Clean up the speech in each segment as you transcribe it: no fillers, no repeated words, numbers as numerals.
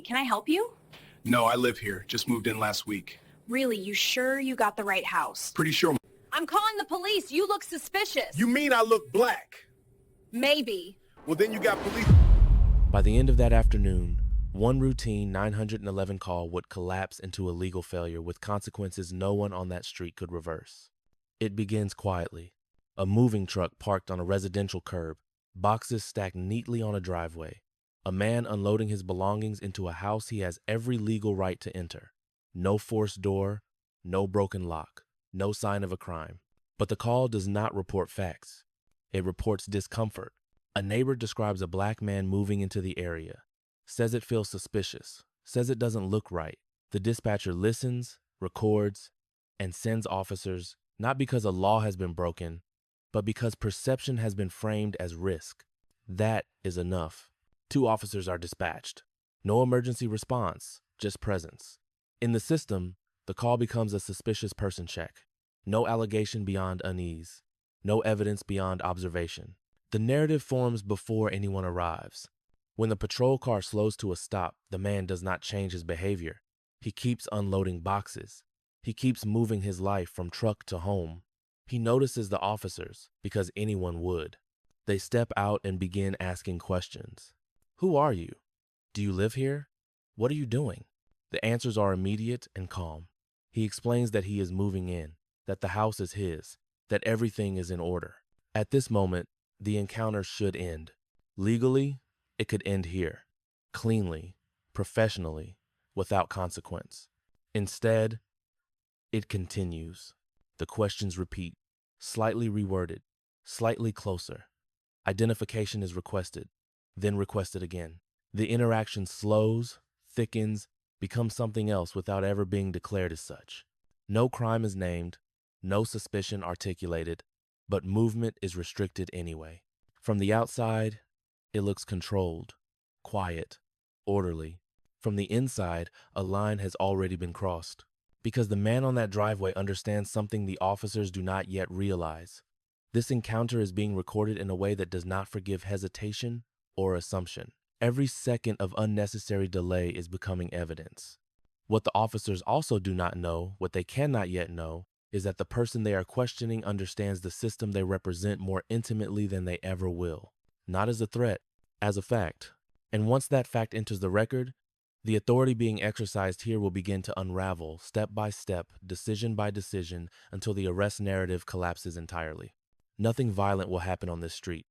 Can I help you? No, I live here. Just moved in last week. Really, you sure you got the right house? Pretty sure. I'm calling the police. You look suspicious. You mean I look black? Maybe. Well, then you got police. By the end of that afternoon, one routine 911 call would collapse into a legal failure with consequences no one on that street could reverse. It begins quietly. A moving truck parked on a residential curb, boxes stacked neatly on a driveway. A man unloading his belongings into a house he has every legal right to enter. No forced door, no broken lock, no sign of a crime. But the call does not report facts. It reports discomfort. A neighbor describes a black man moving into the area, says it feels suspicious, says it doesn't look right. The dispatcher listens, records, and sends officers, not because a law has been broken, but because perception has been framed as risk. That is enough. 2 officers are dispatched. No emergency response, just presence. In the system, the call becomes a suspicious person check. No allegation beyond unease. No evidence beyond observation. The narrative forms before anyone arrives. When the patrol car slows to a stop, the man does not change his behavior. He keeps unloading boxes. He keeps moving his life from truck to home. He notices the officers because anyone would. They step out and begin asking questions. Who are you? Do you live here? What are you doing? The answers are immediate and calm. He explains that he is moving in, that the house is his, that everything is in order. At this moment, the encounter should end. Legally, it could end here, cleanly, professionally, without consequence. Instead, it continues. The questions repeat, slightly reworded, slightly closer. Identification is requested, then requested again. The interaction slows, thickens, becomes something else without ever being declared as such. No crime is named, no suspicion articulated, but movement is restricted anyway. From the outside, it looks controlled, quiet, orderly. From the inside, a line has already been crossed, because the man on that driveway understands something the officers do not yet realize. This encounter is being recorded in a way that does not forgive hesitation or assumption. Every second of unnecessary delay is becoming evidence. What the officers also do not know, what they cannot yet know, is that the person they are questioning understands the system they represent more intimately than they ever will. Not as a threat, as a fact. And once that fact enters the record, the authority being exercised here will begin to unravel, step by step, decision by decision, until the arrest narrative collapses entirely. Nothing violent will happen on this street,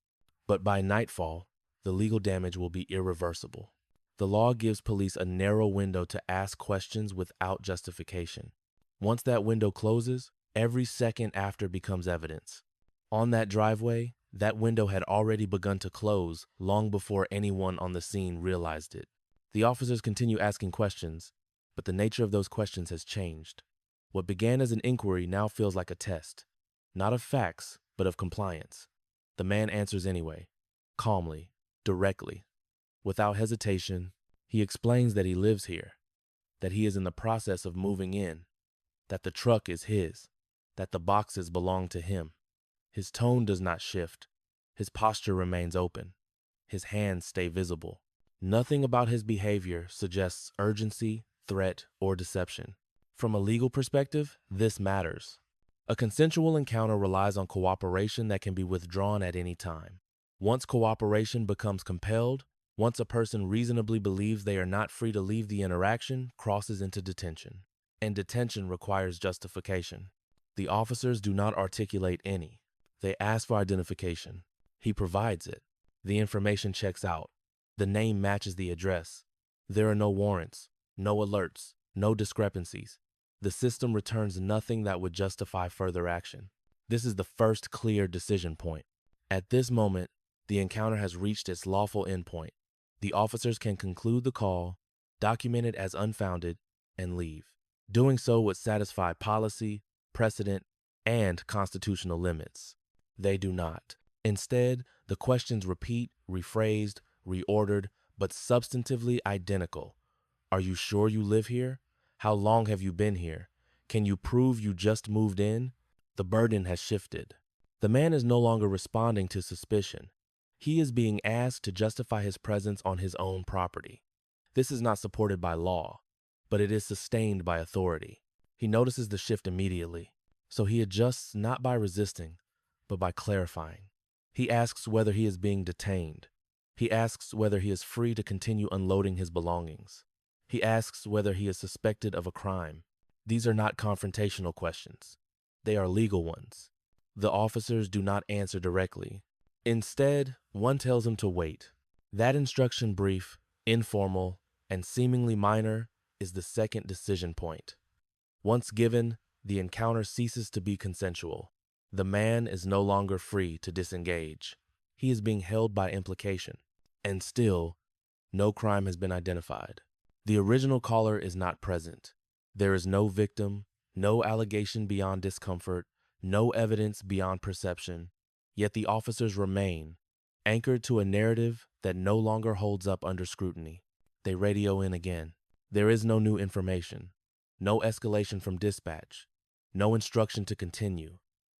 but by nightfall, the legal damage will be irreversible. The law gives police a narrow window to ask questions without justification. Once that window closes, every second after becomes evidence. On that driveway, that window had already begun to close long before anyone on the scene realized it. The officers continue asking questions, but the nature of those questions has changed. What began as an inquiry now feels like a test, not of facts, but of compliance. The man answers anyway, calmly, directly. Without hesitation, he explains that he lives here, that he is in the process of moving in, that the truck is his, that the boxes belong to him. His tone does not shift. His posture remains open. His hands stay visible. Nothing about his behavior suggests urgency, threat, or deception. From a legal perspective, this matters. A consensual encounter relies on cooperation that can be withdrawn at any time. Once cooperation becomes compelled, once a person reasonably believes they are not free to leave the interaction, crosses into detention. And detention requires justification. The officers do not articulate any. They ask for identification. He provides it. The information checks out. The name matches the address. There are no warrants, no alerts, no discrepancies. The system returns nothing that would justify further action. This is the first clear decision point. At this moment, the encounter has reached its lawful endpoint. The officers can conclude the call, document it as unfounded, and leave. Doing so would satisfy policy, precedent, and constitutional limits. They do not. Instead, the questions repeat, rephrased, reordered, but substantively identical. Are you sure you live here? How long have you been here? Can you prove you just moved in? The burden has shifted. The man is no longer responding to suspicion. He is being asked to justify his presence on his own property. This is not supported by law, but it is sustained by authority. He notices the shift immediately, so he adjusts not by resisting, but by clarifying. He asks whether he is being detained. He asks whether he is free to continue unloading his belongings. He asks whether he is suspected of a crime. These are not confrontational questions. They are legal ones. The officers do not answer directly. Instead, one tells him to wait. That instruction brief, informal, and seemingly minor is the second decision point. Once given, the encounter ceases to be consensual. The man is no longer free to disengage. He is being held by implication. And still, no crime has been identified. The original caller is not present. There is no victim, no allegation beyond discomfort, no evidence beyond perception. Yet the officers remain, anchored to a narrative that no longer holds up under scrutiny. They radio in again. There is no new information, no escalation from dispatch, no instruction to continue.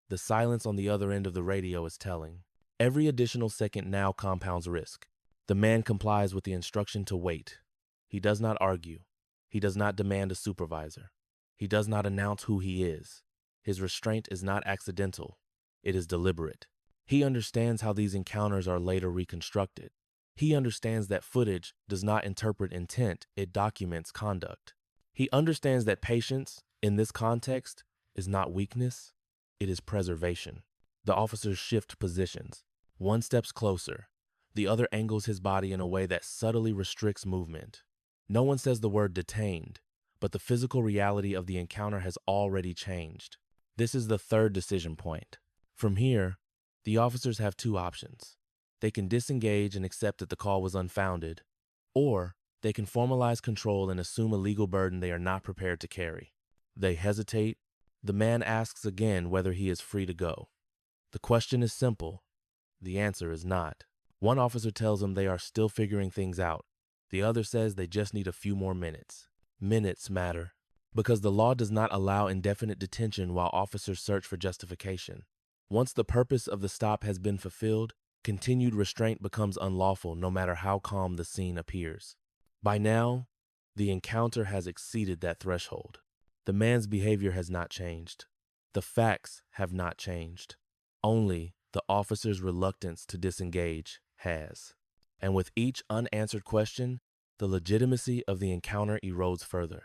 The silence on the other end of the radio is telling. Every additional second now compounds risk. The man complies with the instruction to wait. He does not argue. He does not demand a supervisor. He does not announce who he is. His restraint is not accidental. It is deliberate. He understands how these encounters are later reconstructed. He understands that footage does not interpret intent, it documents conduct. He understands that patience, in this context, is not weakness, it is preservation. The officers shift positions. One steps closer. The other angles his body in a way that subtly restricts movement. No one says the word detained, but the physical reality of the encounter has already changed. This is the third decision point. From here, the officers have two options. They can disengage and accept that the call was unfounded, or they can formalize control and assume a legal burden they are not prepared to carry. They hesitate. The man asks again whether he is free to go. The question is simple. The answer is not. One officer tells him they are still figuring things out. The other says they just need a few more minutes. Minutes matter, because the law does not allow indefinite detention while officers search for justification. Once the purpose of the stop has been fulfilled, continued restraint becomes unlawful no matter how calm the scene appears. By now, the encounter has exceeded that threshold. The man's behavior has not changed. The facts have not changed. Only the officer's reluctance to disengage has. And with each unanswered question, the legitimacy of the encounter erodes further.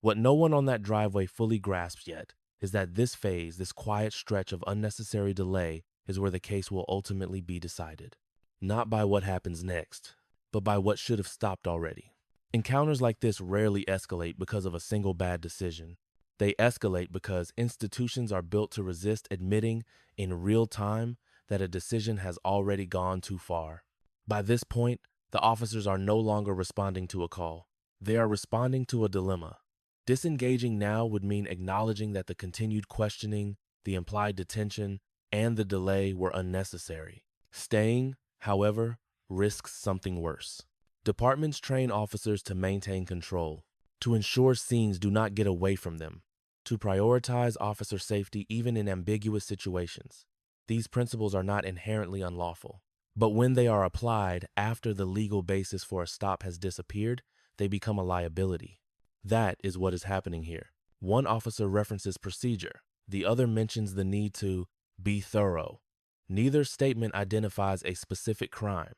What no one on that driveway fully grasps yet is that this phase, this quiet stretch of unnecessary delay, is where the case will ultimately be decided. Not by what happens next, but by what should have stopped already. Encounters like this rarely escalate because of a single bad decision. They escalate because institutions are built to resist admitting in real time that a decision has already gone too far. By this point, the officers are no longer responding to a call. They are responding to a dilemma. Disengaging now would mean acknowledging that the continued questioning, the implied detention, and the delay were unnecessary. Staying, however, risks something worse. Departments train officers to maintain control, to ensure scenes do not get away from them, to prioritize officer safety even in ambiguous situations. These principles are not inherently unlawful, but when they are applied after the legal basis for a stop has disappeared, they become a liability. That is what is happening here. One officer references procedure. The other mentions the need to be thorough. Neither statement identifies a specific crime.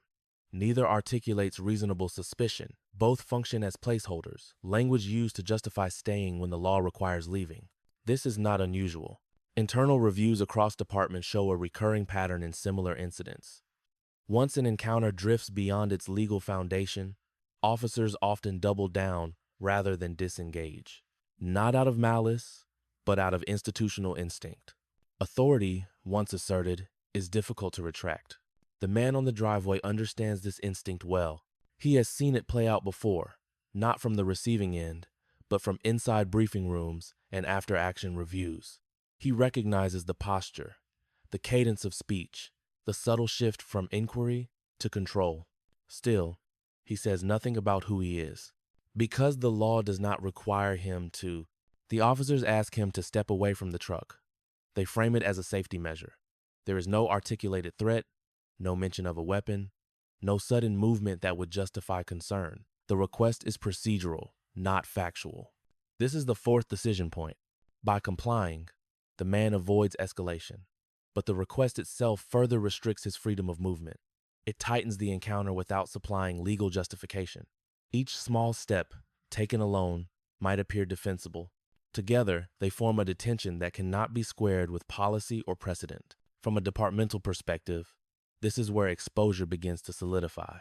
Neither articulates reasonable suspicion. Both function as placeholders, language used to justify staying when the law requires leaving. This is not unusual. Internal reviews across departments show a recurring pattern in similar incidents. Once an encounter drifts beyond its legal foundation, officers often double down rather than disengage. Not out of malice, but out of institutional instinct. Authority, once asserted, is difficult to retract. The man on the driveway understands this instinct well. He has seen it play out before, not from the receiving end, but from inside briefing rooms and after-action reviews. He recognizes the posture, the cadence of speech, the subtle shift from inquiry to control. Still, he says nothing about who he is. Because the law does not require him to, the officers ask him to step away from the truck. They frame it as a safety measure. There is no articulated threat, no mention of a weapon, no sudden movement that would justify concern. The request is procedural, not factual. This is the fourth decision point. By complying, the man avoids escalation, but the request itself further restricts his freedom of movement. It tightens the encounter without supplying legal justification. Each small step, taken alone, might appear defensible. Together, they form a detention that cannot be squared with policy or precedent. From a departmental perspective, this is where exposure begins to solidify.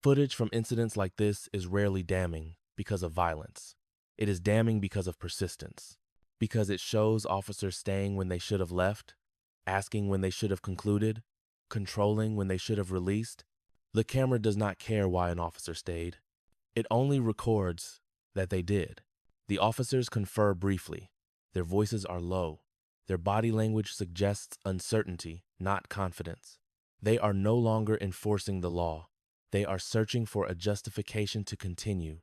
Footage from incidents like this is rarely damning because of violence. It is damning because of persistence, because it shows officers staying when they should have left, asking when they should have concluded, controlling when they should have released. The camera does not care why an officer stayed. It only records that they did. The officers confer briefly. Their voices are low. Their body language suggests uncertainty, not confidence. They are no longer enforcing the law. They are searching for a justification to continue.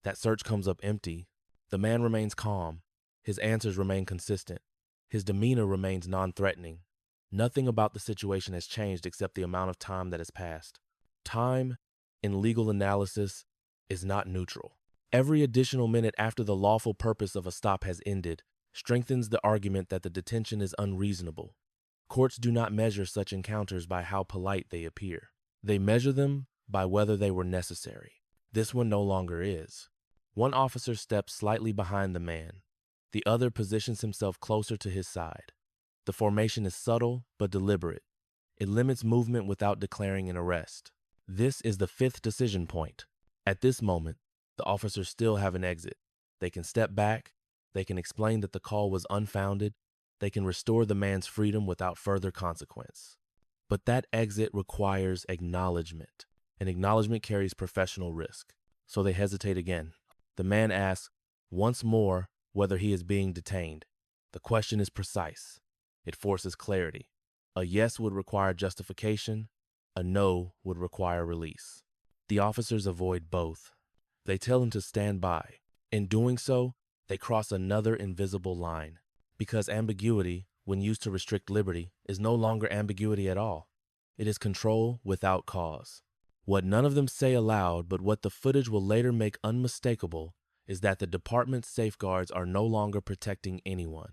That search comes up empty. The man remains calm. His answers remain consistent. His demeanor remains non-threatening. Nothing about the situation has changed except the amount of time that has passed. Time, in legal analysis, is not neutral. Every additional minute after the lawful purpose of a stop has ended strengthens the argument that the detention is unreasonable. Courts do not measure such encounters by how polite they appear. They measure them by whether they were necessary. This one no longer is. One officer steps slightly behind the man. The other positions himself closer to his side. The formation is subtle but deliberate. It limits movement without declaring an arrest. This is the fifth decision point. At this moment, the officers still have an exit. They can step back. They can explain that the call was unfounded. They can restore the man's freedom without further consequence. But that exit requires acknowledgement. And acknowledgement carries professional risk. So they hesitate again. The man asks once more whether he is being detained. The question is precise. It forces clarity. A yes would require justification. A no would require release. The officers avoid both. They tell him to stand by. In doing so, they cross another invisible line. Because ambiguity, when used to restrict liberty, is no longer ambiguity at all. It is control without cause. What none of them say aloud, but what the footage will later make unmistakable, is that the department's safeguards are no longer protecting anyone.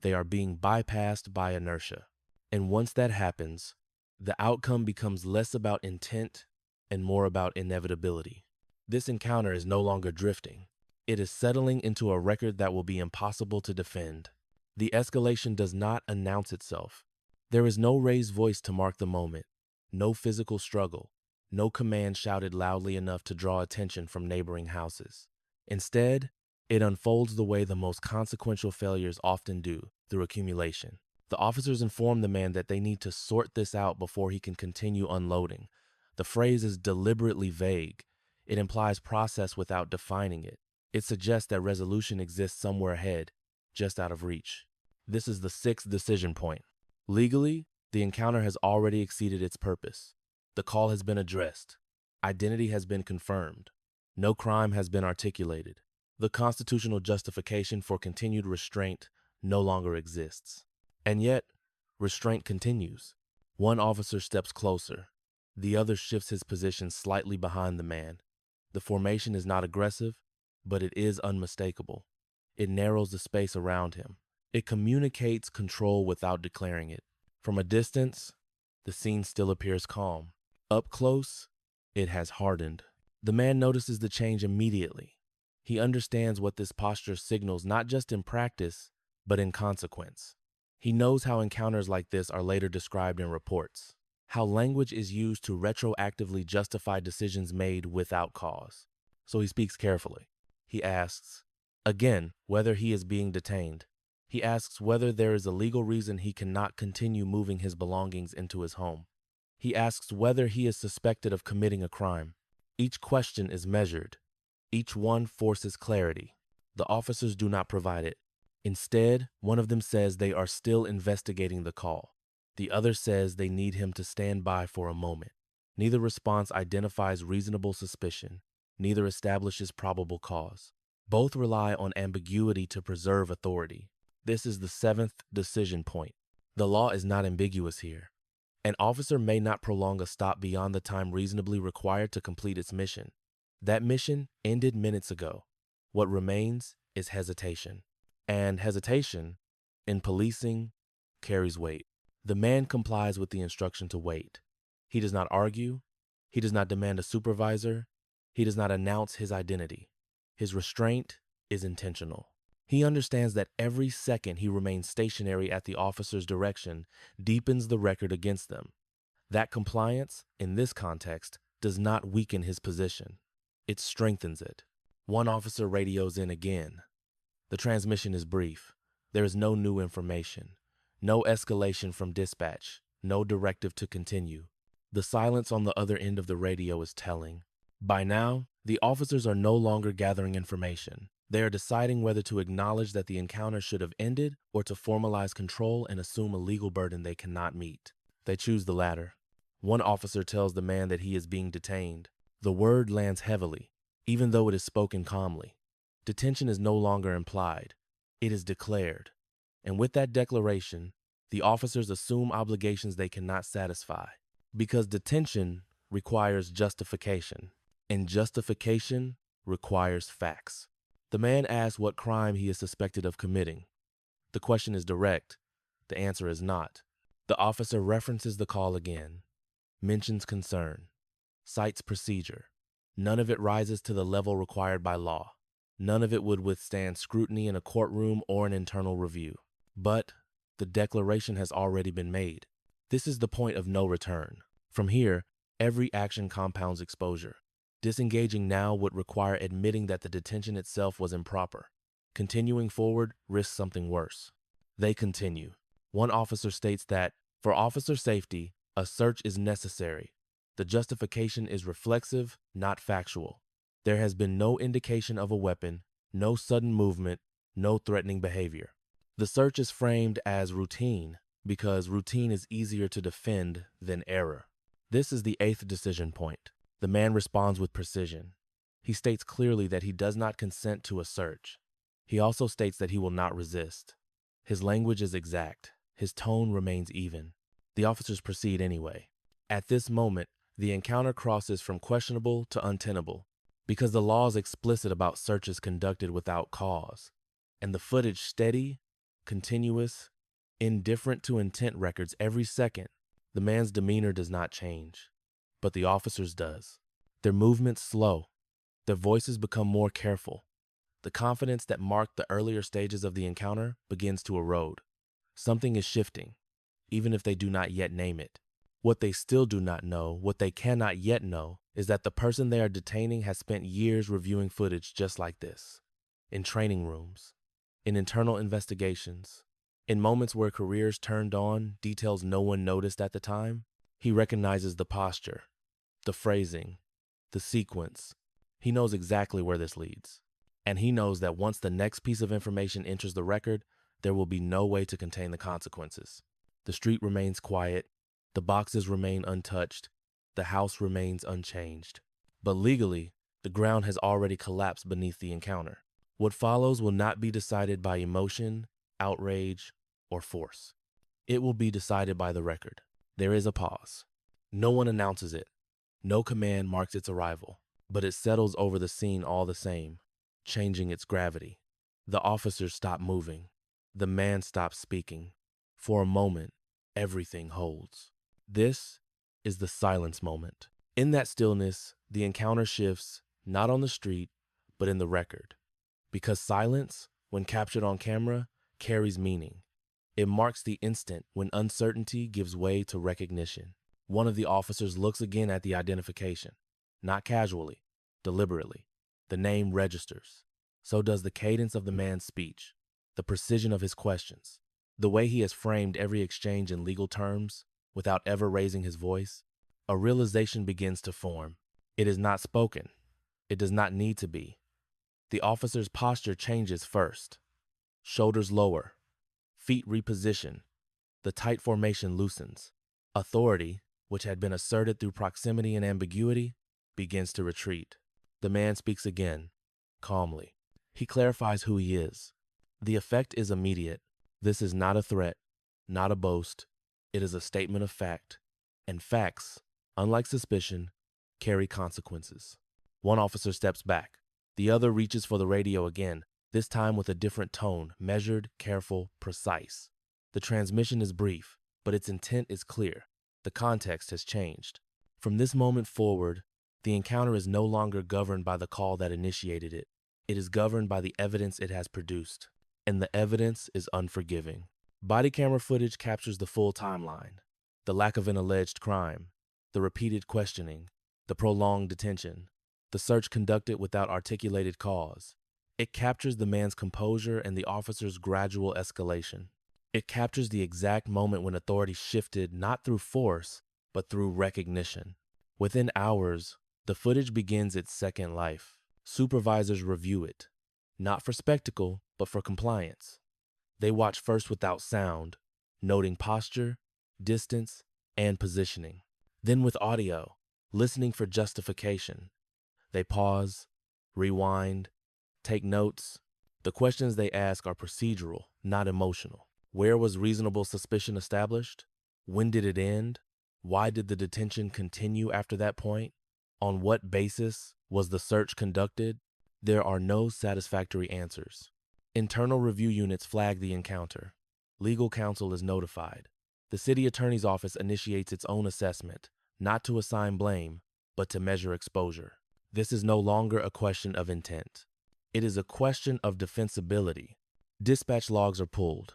They are being bypassed by inertia. And once that happens, the outcome becomes less about intent and more about inevitability. This encounter is no longer drifting. It is settling into a record that will be impossible to defend. The escalation does not announce itself. There is no raised voice to mark the moment, no physical struggle, no command shouted loudly enough to draw attention from neighboring houses. Instead, it unfolds the way the most consequential failures often do, through accumulation. The officers inform the man that they need to sort this out before he can continue unloading. The phrase is deliberately vague. It implies process without defining it. It suggests that resolution exists somewhere ahead, just out of reach. This is the sixth decision point. Legally, the encounter has already exceeded its purpose. The call has been addressed. Identity has been confirmed. No crime has been articulated. The constitutional justification for continued restraint no longer exists. And yet, restraint continues. One officer steps closer. The other shifts his position slightly behind the man. The formation is not aggressive, but it is unmistakable. It narrows the space around him. It communicates control without declaring it. From a distance, the scene still appears calm. Up close, it has hardened. The man notices the change immediately. He understands what this posture signals not just in practice, but in consequence. He knows how encounters like this are later described in reports, how language is used to retroactively justify decisions made without cause. So he speaks carefully. He asks, again, whether he is being detained. He asks whether there is a legal reason he cannot continue moving his belongings into his home. He asks whether he is suspected of committing a crime. Each question is measured. Each one forces clarity. The officers do not provide it. Instead, one of them says they are still investigating the call. The other says they need him to stand by for a moment. Neither response identifies reasonable suspicion. Neither establishes probable cause. Both rely on ambiguity to preserve authority. This is the seventh decision point. The law is not ambiguous here. An officer may not prolong a stop beyond the time reasonably required to complete its mission. That mission ended minutes ago. What remains is hesitation. And hesitation, in policing, carries weight. The man complies with the instruction to wait. He does not argue. He does not demand a supervisor. He does not announce his identity. His restraint is intentional. He understands that every second he remains stationary at the officer's direction deepens the record against them. That compliance, in this context, does not weaken his position. It strengthens it. One officer radios in again. The transmission is brief. There is no new information, no escalation from dispatch, no directive to continue. The silence on the other end of the radio is telling. By now, the officers are no longer gathering information. They are deciding whether to acknowledge that the encounter should have ended or to formalize control and assume a legal burden they cannot meet. They choose the latter. One officer tells the man that he is being detained. The word lands heavily, even though it is spoken calmly. Detention is no longer implied. It is declared. And with that declaration, the officers assume obligations they cannot satisfy. Because detention requires justification, and justification requires facts. The man asks what crime he is suspected of committing. The question is direct. The answer is not. The officer references the call again, mentions concern, cites procedure. None of it rises to the level required by law. None of it would withstand scrutiny in a courtroom or an internal review. But the declaration has already been made. This is the point of no return. From here, every action compounds exposure. Disengaging now would require admitting that the detention itself was improper. Continuing forward risks something worse. They continue. One officer states that, for officer safety, a search is necessary. The justification is reflexive, not factual. There has been no indication of a weapon, no sudden movement, no threatening behavior. The search is framed as routine because routine is easier to defend than error. This is the 8th decision point. The man responds with precision. He states clearly that he does not consent to a search. He also states that he will not resist. His language is exact. His tone remains even. The officers proceed anyway. At this moment, the encounter crosses from questionable to untenable because the law is explicit about searches conducted without cause, and the footage steady, continuous, indifferent to intent records every second. The man's demeanor does not change, but the officers does. Their movements slow. Their voices become more careful. The confidence that marked the earlier stages of the encounter begins to erode. Something is shifting, even if they do not yet name it. What they still do not know, what they cannot yet know, is that the person they are detaining has spent years reviewing footage just like this, in training rooms, in internal investigations, in moments where careers turned on details no one noticed at the time. He recognizes the posture, the phrasing, the sequence. He knows exactly where this leads. And he knows that once the next piece of information enters the record, there will be no way to contain the consequences. The street remains quiet. The boxes remain untouched. The house remains unchanged. But legally, the ground has already collapsed beneath the encounter. What follows will not be decided by emotion, outrage, or force. It will be decided by the record. There is a pause. No one announces it. No command marks its arrival, but it settles over the scene all the same, changing its gravity. The officers stop moving. The man stops speaking. For a moment, everything holds. This is the silence moment. In that stillness, the encounter shifts, not on the street, but in the record. Because silence, when captured on camera, carries meaning. It marks the instant when uncertainty gives way to recognition. One of the officers looks again at the identification, not casually, deliberately. The name registers. So does the cadence of the man's speech, the precision of his questions, the way he has framed every exchange in legal terms without ever raising his voice. A realization begins to form. It is not spoken. It does not need to be. The officer's posture changes first. Shoulders lower. Feet reposition. The tight formation loosens. Authority, which had been asserted through proximity and ambiguity, begins to retreat. The man speaks again, calmly. He clarifies who he is. The effect is immediate. This is not a threat, not a boast. It is a statement of fact. And facts, unlike suspicion, carry consequences. One officer steps back. The other reaches for the radio again, this time with a different tone, measured, careful, precise. The transmission is brief, but its intent is clear. The context has changed. From this moment forward, the encounter is no longer governed by the call that initiated it. It is governed by the evidence it has produced. And the evidence is unforgiving. Body camera footage captures the full timeline. The lack of an alleged crime, the repeated questioning, the prolonged detention, the search conducted without articulated cause. It captures the man's composure and the officer's gradual escalation. It captures the exact moment when authority shifted not through force, but through recognition. Within hours, the footage begins its second life. Supervisors review it, not for spectacle, but for compliance. They watch first without sound, noting posture, distance, and positioning. Then with audio, listening for justification. They pause, rewind, take notes. The questions they ask are procedural, not emotional. Where was reasonable suspicion established? When did it end? Why did the detention continue after that point? On what basis was the search conducted? There are no satisfactory answers. Internal review units flag the encounter. Legal counsel is notified. The city attorney's office initiates its own assessment, not to assign blame, but to measure exposure. This is no longer a question of intent. It is a question of defensibility. Dispatch logs are pulled.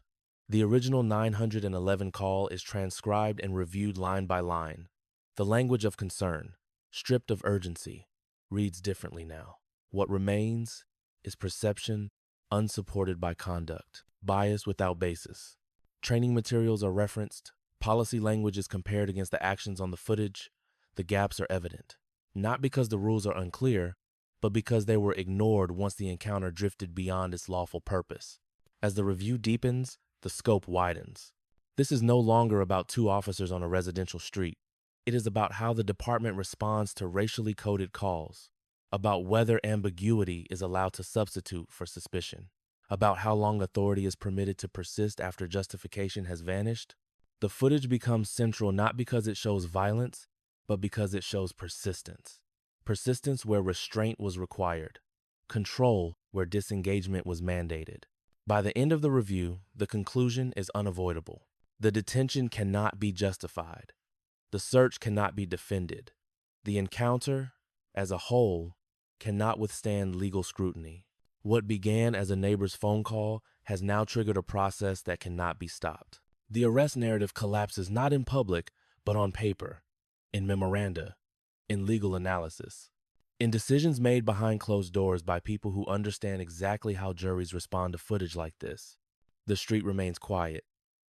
The original 911 call is transcribed and reviewed line by line. The language of concern, stripped of urgency, reads differently now. What remains is perception unsupported by conduct, bias without basis. Training materials are referenced, policy language is compared against the actions on the footage. The gaps are evident, not because the rules are unclear, but because they were ignored once the encounter drifted beyond its lawful purpose. As the review deepens, the scope widens. This is no longer about two officers on a residential street. It is about how the department responds to racially coded calls, about whether ambiguity is allowed to substitute for suspicion, about how long authority is permitted to persist after justification has vanished. The footage becomes central not because it shows violence, but because it shows persistence. Persistence where restraint was required, control where disengagement was mandated. By the end of the review, the conclusion is unavoidable. The detention cannot be justified. The search cannot be defended. The encounter, as a whole, cannot withstand legal scrutiny. What began as a neighbor's phone call has now triggered a process that cannot be stopped. The arrest narrative collapses not in public, but on paper, in memoranda, in legal analysis, in decisions made behind closed doors by people who understand exactly how juries respond to footage like this. The street remains quiet.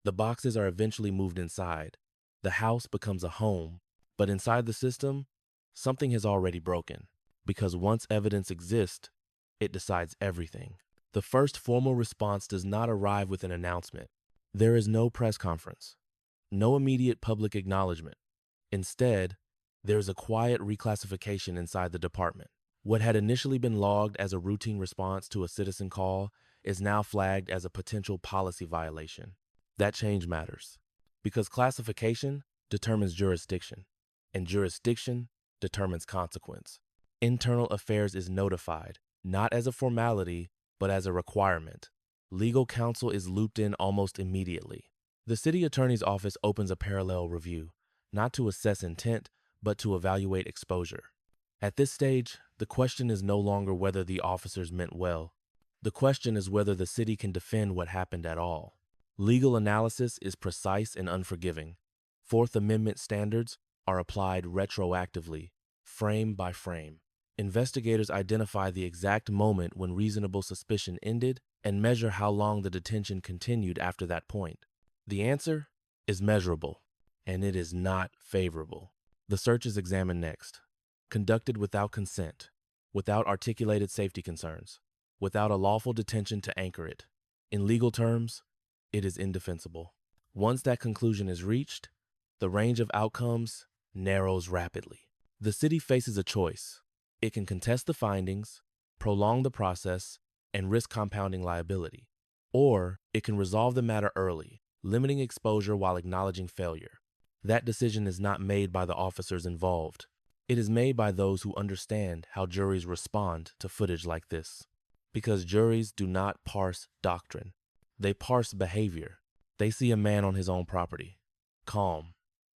The boxes are eventually moved inside. The house becomes a home, but inside the system, something has already broken. Because once evidence exists, it decides everything. The first formal response does not arrive with an announcement. There is no press conference, no immediate public acknowledgement. Instead, there is a quiet reclassification inside the department. What had initially been logged as a routine response to a citizen call is now flagged as a potential policy violation. That change matters, because classification determines jurisdiction, and jurisdiction determines consequence. Internal affairs is notified, not as a formality, but as a requirement. Legal counsel is looped in almost immediately. The city attorney's office opens a parallel review, not to assess intent, but to evaluate exposure. At this stage, the question is no longer whether the officers meant well. The question is whether the city can defend what happened at all. Legal analysis is precise and unforgiving. Fourth Amendment standards are applied retroactively, frame by frame. Investigators identify the exact moment when reasonable suspicion ended and measure how long the detention continued after that point. The answer is measurable, and it is not favorable. The search is examined next, conducted without consent, without articulated safety concerns, without a lawful detention to anchor it. In legal terms, it is indefensible. Once that conclusion is reached, the range of outcomes narrows rapidly. The city faces a choice. It can contest the findings, prolong the process, and risk compounding liability. Or it can resolve the matter early, limiting exposure while acknowledging failure. That decision is not made by the officers involved. It is made by those who understand how juries respond to footage like this. Because juries do not parse doctrine. They parse behavior. They see a man on his own property, calm,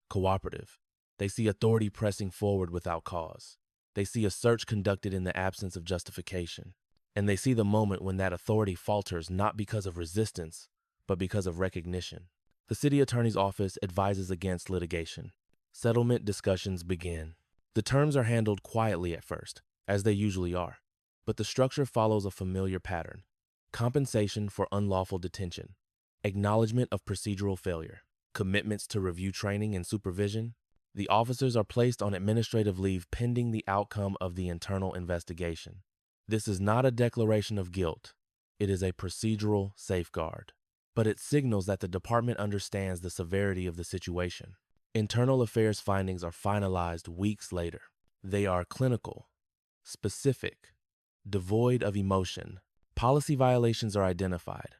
cooperative. They see authority pressing forward without cause. They see a search conducted in the absence of justification. And they see the moment when that authority falters not because of resistance, but because of recognition. The city attorney's office advises against litigation. Settlement discussions begin. The terms are handled quietly at first, as they usually are, but the structure follows a familiar pattern. Compensation for unlawful detention, acknowledgement of procedural failure, commitments to review training and supervision. The officers are placed on administrative leave pending the outcome of the internal investigation. This is not a declaration of guilt. It is a procedural safeguard, but it signals that the department understands the severity of the situation. Internal affairs findings are finalized weeks later. They are clinical, specific, devoid of emotion. Policy violations are identified.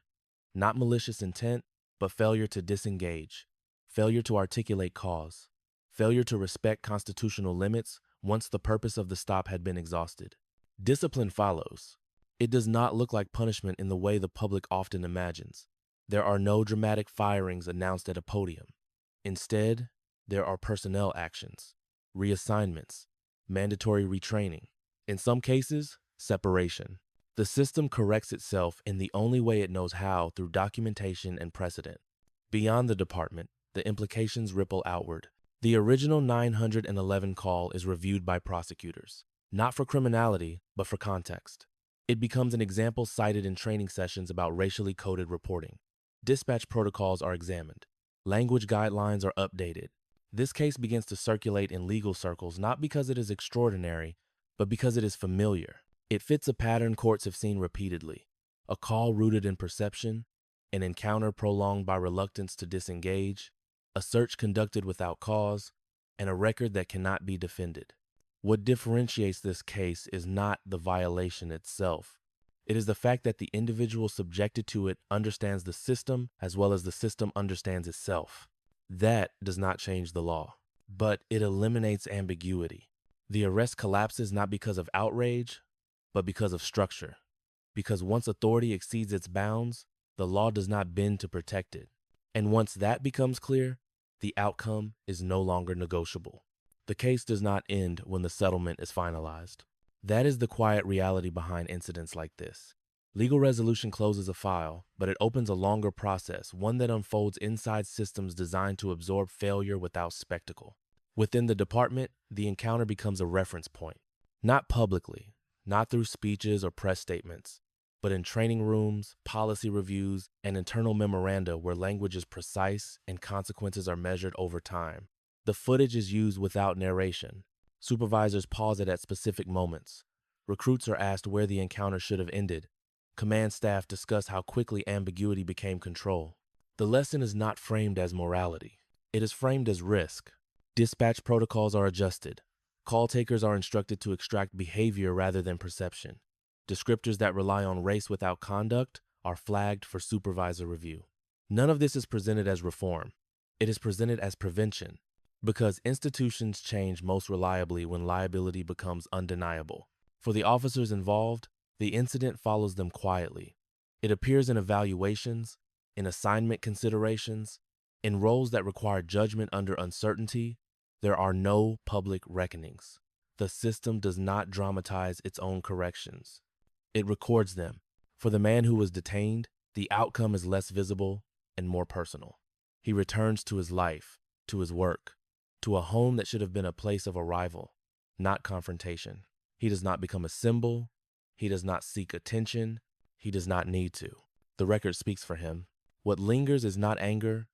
Not malicious intent, but failure to disengage, failure to articulate cause, failure to respect constitutional limits once the purpose of the stop had been exhausted. Discipline follows. It does not look like punishment in the way the public often imagines. There are no dramatic firings announced at a podium. Instead, there are personnel actions, reassignments, mandatory retraining. In some cases, separation. The system corrects itself in the only way it knows how, through documentation and precedent. Beyond the department, the implications ripple outward. The original 911 call is reviewed by prosecutors, not for criminality, but for context. It becomes an example cited in training sessions about racially coded reporting. Dispatch protocols are examined. Language guidelines are updated. This case begins to circulate in legal circles not because it is extraordinary, but because it is familiar. It fits a pattern courts have seen repeatedly. A call rooted in perception, an encounter prolonged by reluctance to disengage, a search conducted without cause, and a record that cannot be defended. What differentiates this case is not the violation itself. It is the fact that the individual subjected to it understands the system as well as the system understands itself. That does not change the law, but it eliminates ambiguity. The arrest collapses not because of outrage, but because of structure. Because once authority exceeds its bounds, the law does not bend to protect it. And once that becomes clear, the outcome is no longer negotiable. The case does not end when the settlement is finalized. That is the quiet reality behind incidents like this. Legal resolution closes a file, but it opens a longer process, one that unfolds inside systems designed to absorb failure without spectacle. Within the department, the encounter becomes a reference point. Not publicly, not through speeches or press statements, but in training rooms, policy reviews, and internal memoranda where language is precise and consequences are measured over time. The footage is used without narration. Supervisors pause it at specific moments. Recruits are asked where the encounter should have ended. Command staff discuss how quickly ambiguity became control. The lesson is not framed as morality. It is framed as risk. Dispatch protocols are adjusted. Call takers are instructed to extract behavior rather than perception. Descriptors that rely on race without conduct are flagged for supervisor review. None of this is presented as reform. It is presented as prevention, because institutions change most reliably when liability becomes undeniable. For the officers involved, the incident follows them quietly. It appears in evaluations, in assignment considerations, in roles that require judgment under uncertainty. There are no public reckonings. The system does not dramatize its own corrections. It records them. For the man who was detained, the outcome is less visible and more personal. He returns to his life, to his work, to a home that should have been a place of arrival, not confrontation. He does not become a symbol. He does not seek attention. He does not need to. The record speaks for him. What lingers is not anger,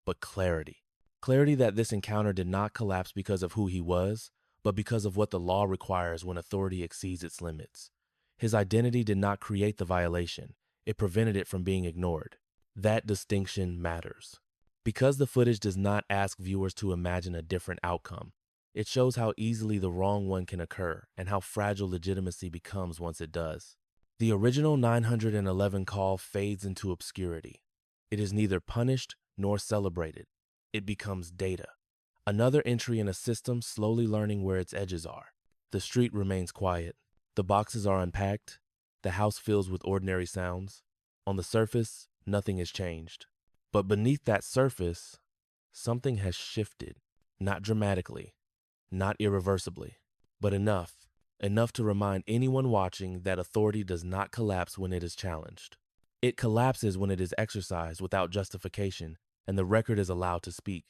but clarity. Clarity that this encounter did not collapse because of who he was, but because of what the law requires when authority exceeds its limits. His identity did not create the violation. It prevented it from being ignored. That distinction matters. Because the footage does not ask viewers to imagine a different outcome, it shows how easily the wrong one can occur and how fragile legitimacy becomes once it does. The original 911 call fades into obscurity. It is neither punished nor celebrated. It becomes data, Another entry in a system slowly learning where its edges are. The street remains quiet. The boxes are unpacked. The house fills with ordinary sounds. On the surface, nothing has changed. But beneath that surface, something has shifted. Not dramatically, not irreversibly, but enough to remind anyone watching that authority does not collapse when it is challenged. It collapses when it is exercised without justification and the record is allowed to speak.